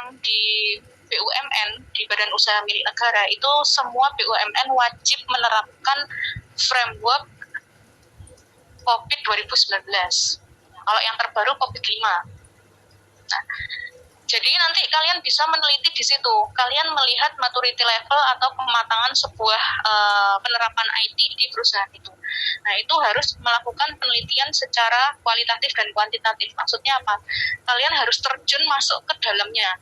sekarang di BUMN, di Badan Usaha Milik Negara, itu semua BUMN wajib menerapkan framework COVID 2019. Kalau yang terbaru COVID-5. Nah, jadi nanti kalian bisa meneliti di situ. Kalian melihat maturity level atau kematangan sebuah penerapan IT di perusahaan itu. Nah, itu harus melakukan penelitian secara kualitatif dan kuantitatif. Maksudnya apa? Kalian harus terjun masuk ke dalamnya,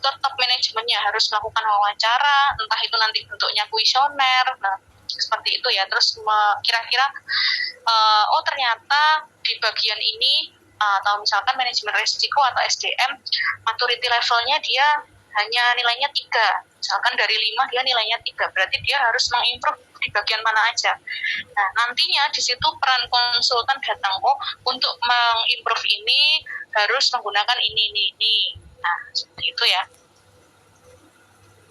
ke top manajemennya, harus melakukan wawancara, entah itu nanti bentuknya kuesioner, nah seperti itu ya. Terus kira-kira oh ternyata di bagian ini atau misalkan manajemen risiko atau SDM, maturity levelnya dia hanya nilainya 3. Misalkan dari 5 dia nilainya 3, berarti dia harus mengimprove di bagian mana aja. Nah, nantinya di situ peran konsultan datang, oh untuk mengimprove ini harus menggunakan ini. Nah, seperti itu ya.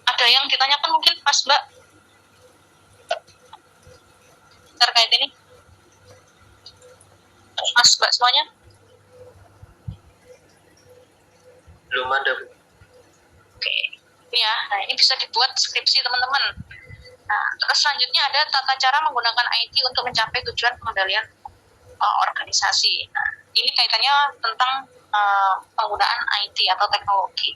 Ada yang ditanyakan mungkin Mas Mbak terkait ini? Mas Mbak semuanya? Belum ada, Bu. Oke. Ya, nah ini bisa dibuat skripsi teman-teman. Nah, terus selanjutnya ada tata cara menggunakan IT untuk mencapai tujuan pengendalian organisasi. Nah, ini kaitannya tentang penggunaan IT atau teknologi.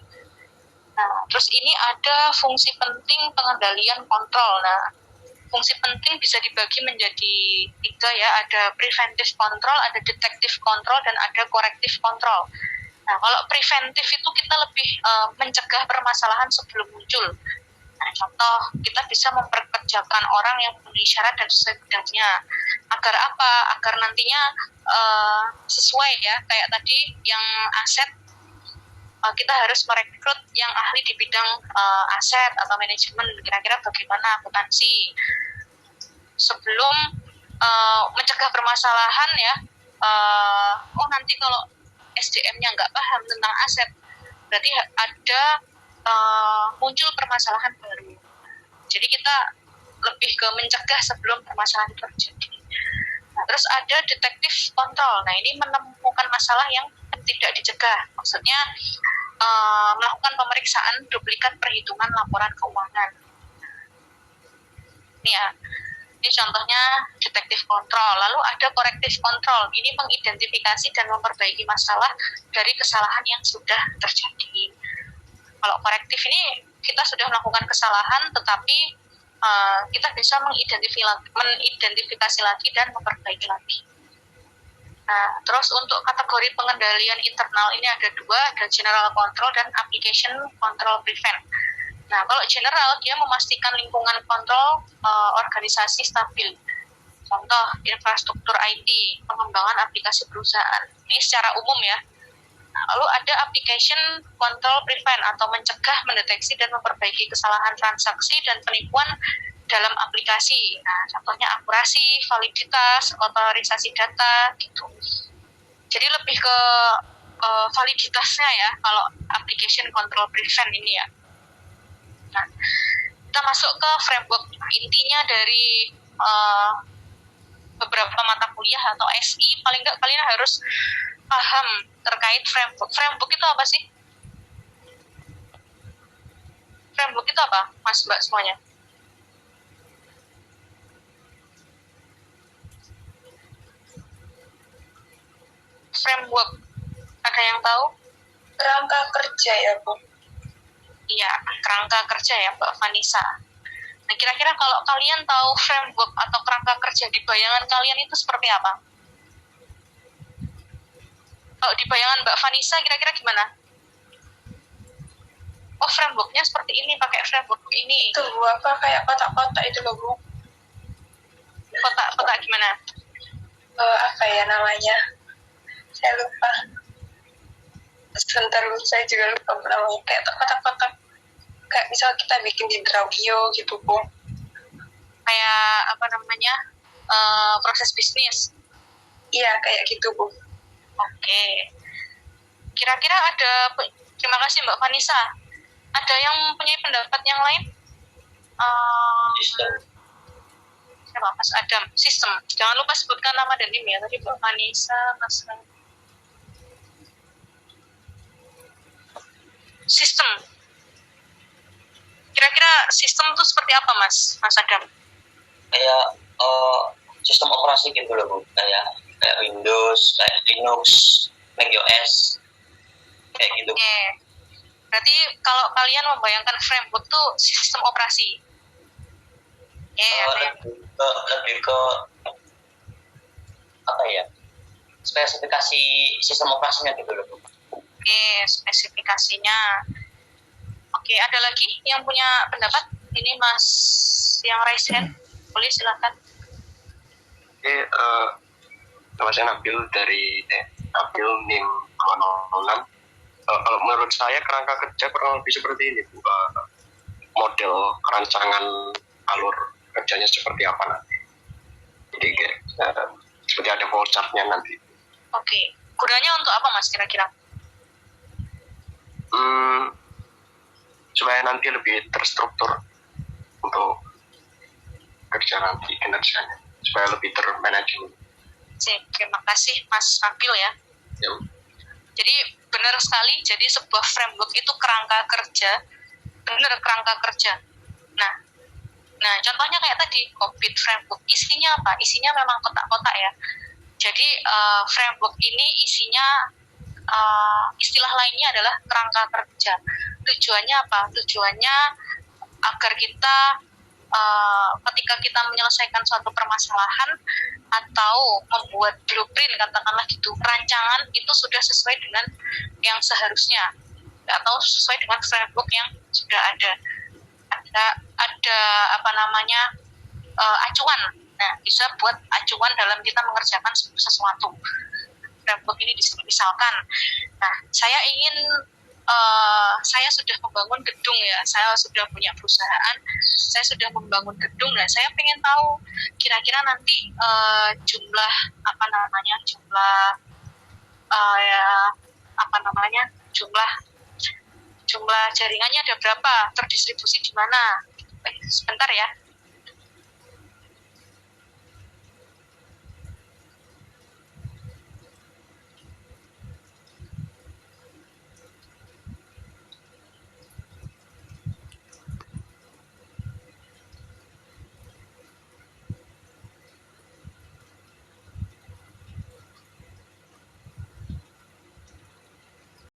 Nah, terus ini ada fungsi penting pengendalian kontrol. Nah, fungsi penting bisa dibagi menjadi 3 ya, ada preventive control, ada detective control, dan ada corrective control. Nah, kalau preventif itu kita lebih mencegah permasalahan sebelum muncul. Nah, contoh, kita bisa memperkerjakan orang yang memenuhi syarat dan sesuai bidangnya. Agar apa? Agar nantinya sesuai ya, kayak tadi yang aset, kita harus merekrut yang ahli di bidang aset atau manajemen, kira-kira bagaimana akuntansi. Sebelum mencegah permasalahan ya, oh nanti kalau SDM-nya nggak paham tentang aset, berarti ada muncul permasalahan baru. Jadi kita lebih ke mencegah sebelum permasalahan terjadi. Nah, terus ada detective control. Nah, ini menemukan masalah yang tidak dicegah. Maksudnya melakukan pemeriksaan duplikat perhitungan laporan keuangan. Ini ya. Ini contohnya detective control. Lalu ada corrective control. Ini mengidentifikasi dan memperbaiki masalah dari kesalahan yang sudah terjadi. Kalau korektif ini kita sudah melakukan kesalahan, tetapi kita bisa mengidentifikasi lagi dan memperbaiki lagi. Nah, terus untuk kategori pengendalian internal ini ada 2, ada general control dan application control prevent. Nah, kalau general, dia memastikan lingkungan kontrol organisasi stabil. Contoh, infrastruktur IT, pengembangan aplikasi perusahaan. Ini secara umum ya. Nah, lalu ada application control prevent atau mencegah, mendeteksi, dan memperbaiki kesalahan transaksi dan penipuan dalam aplikasi. Nah, contohnya akurasi, validitas, otorisasi data, gitu. Jadi lebih ke validitasnya ya, kalau application control prevent ini ya. Nah, kita masuk ke framework. Intinya dari beberapa mata kuliah atau SI, paling nggak kalian harus paham terkait framework. Framework itu apa sih? Framework itu apa, Mas Mbak semuanya? Framework, ada yang tahu? Kerangka kerja ya, Bu? Iya, kerangka kerja ya, Mbak Vanessa. Nah, kira-kira kalau kalian tahu framework atau kerangka kerja di bayangan kalian itu seperti apa? Kalau di bayangan Mbak Vanessa kira-kira gimana? Oh, frameworknya seperti ini, pakai framework ini. Itu Bu, apa kayak kotak-kotak itu loh, Bu? Kotak gimana? Apa ya namanya? Saya lupa. Sebentar, Bu, saya juga lupa namanya. Kayak kotak-kotak. Kayak misal kita bikin di Drawio gitu, Bu. Kayak apa namanya? Proses bisnis. Iya, kayak gitu, Bu. Oke. Kira-kira ada, terima kasih Mbak Vanessa. Ada yang punya pendapat yang lain? Sistem. Siapa? Mas Adam. Sistem. Jangan lupa sebutkan nama dan email. Tadi Mbak Vanessa, Mas. sistem. Kira-kira sistem itu seperti apa, Mas Adam? Kayak sistem operasi gitu loh Bu, kayak Windows, kayak Linux, macOS, kayak gitu. Oke. Berarti kalau kalian membayangkan framework itu sistem operasi. Lebih ke apa ya? Spesifikasi sistem operasinya gitu loh Bu. Oke, spesifikasinya. Oke, ada lagi yang punya pendapat? Ini Mas yang raise hand, boleh silakan. Oke, nama saya Nabil dari Nabil NIM 206. Kalau menurut saya kerangka kerja kurang lebih seperti ini Bu. Model rancangan alur kerjanya seperti apa nanti. Jadi seperti ada flowchart-nya nanti. Oke, gunanya untuk apa Mas kira-kira? Supaya nanti lebih terstruktur untuk kerja nanti kinerjanya, supaya lebih termanajemen. Terima kasih Mas Nabil ya. Ya. Jadi benar sekali, jadi sebuah framework itu kerangka kerja, benar kerangka kerja. Nah contohnya kayak tadi COVID framework, isinya apa? Isinya memang kotak-kotak ya. Jadi framework ini isinya istilah lainnya adalah kerangka kerja. Tujuannya apa? Tujuannya agar kita ketika kita menyelesaikan suatu permasalahan atau membuat blueprint, katakanlah gitu, rancangan itu sudah sesuai dengan yang seharusnya atau sesuai dengan framework yang sudah ada apa namanya acuan. Nah, bisa buat acuan dalam kita mengerjakan sesuatu. Framework ini misalkan, nah saya sudah membangun gedung ya, saya sudah punya perusahaan, saya sudah membangun gedung, dan saya pengen tahu kira-kira nanti jumlah jumlah jaringannya ada berapa, terdistribusi di mana. Sebentar ya,